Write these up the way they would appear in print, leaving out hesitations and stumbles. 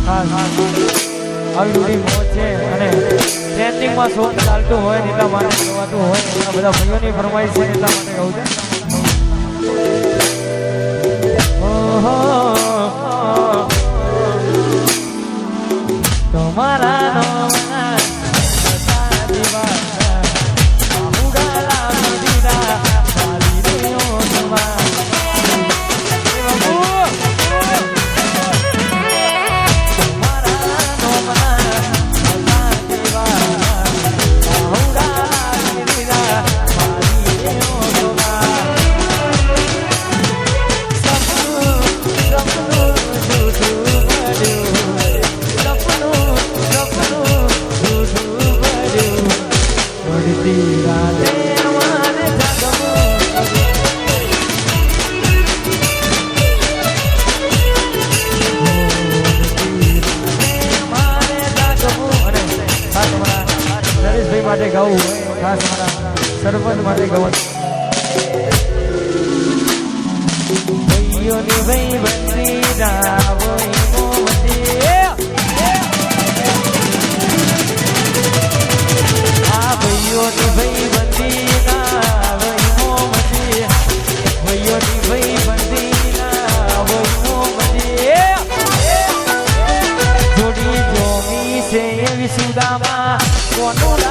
આવી રૂડી મોજ છે અને ટ્રેન્ડિંગમાં સોંગ ચાલતું હોય ને એટલા માટે ગવાતું હોય એટલા બધા ભાઈઓની ફરમાઈશ છે એટલા માટે કહું છું. તમારા નામના માટે ગાવું હોય ખાસ મારા સરપંચ માટે ગાવું ભાઈઓની ભાઈ બંદી રાવો આ ભાઈઓની ભાઈ બંદી રાવો ભાઈઓની ભાઈ બંદી રાવો જોડી જોમી છે એવી સુદામાં કોનું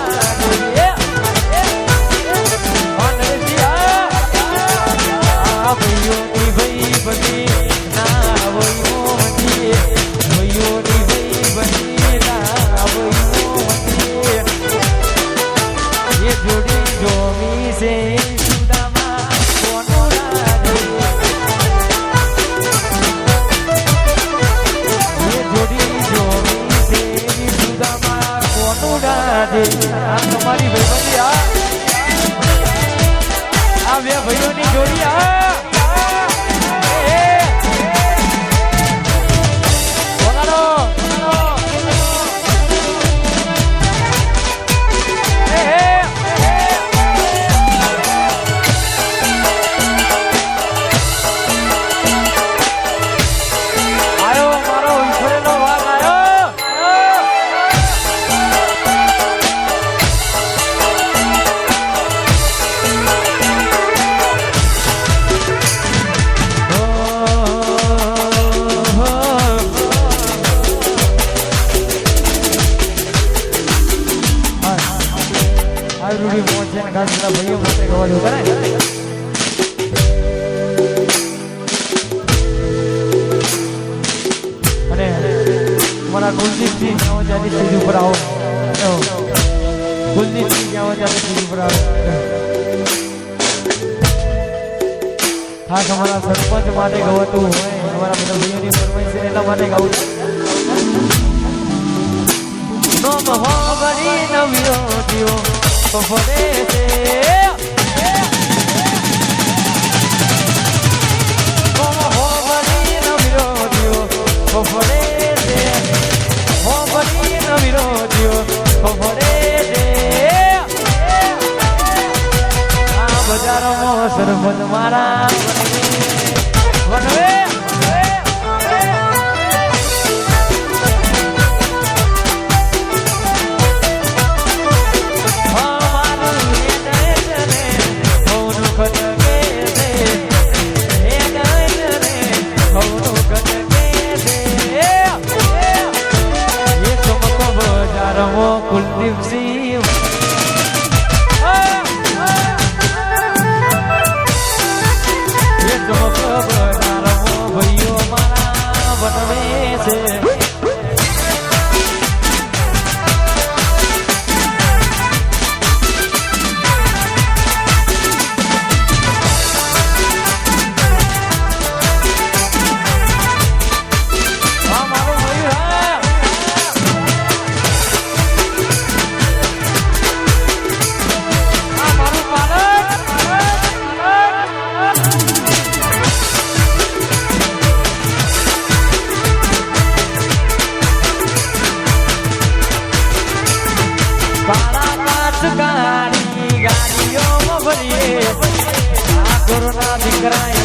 ભાઈઓની ભાઈ બની ના ભાઈઓની ભાઈ બની ના એ જોડી જોમી છે સુદામાં કોનું એ જોડી જોમી છે સુદામાં કોનું રાધે આ તમારી ભાઈ આ બે ભાઈઓની જોડી ભાઈઓ માટે ગવાજો કરે અને તમારા કુલદીપસિંહ જ્યાં સ્ટેજ ઉપર આવો કુલદીપસિંહ જ્યાં સ્ટેજ ઉપર આવો ખાસ અમારા સરપંચ માટે ગવાતું હોય અમારા બધા ભાઈઓની ફરમાઈશ છે એટલા માટે ગાવું નોમ હોવરી નવ્યો દિયો ફરે છે હોવરી નવ્યો ફરે છે હોવરી નવ્યો ફરે છે આ બજારોમાં સરપંચ મારા વનવે કુલદીપસિંહ ભાઈઓ મારા બનવે છે ગાડીઓ ભરીએ આ કોરોના દીકરા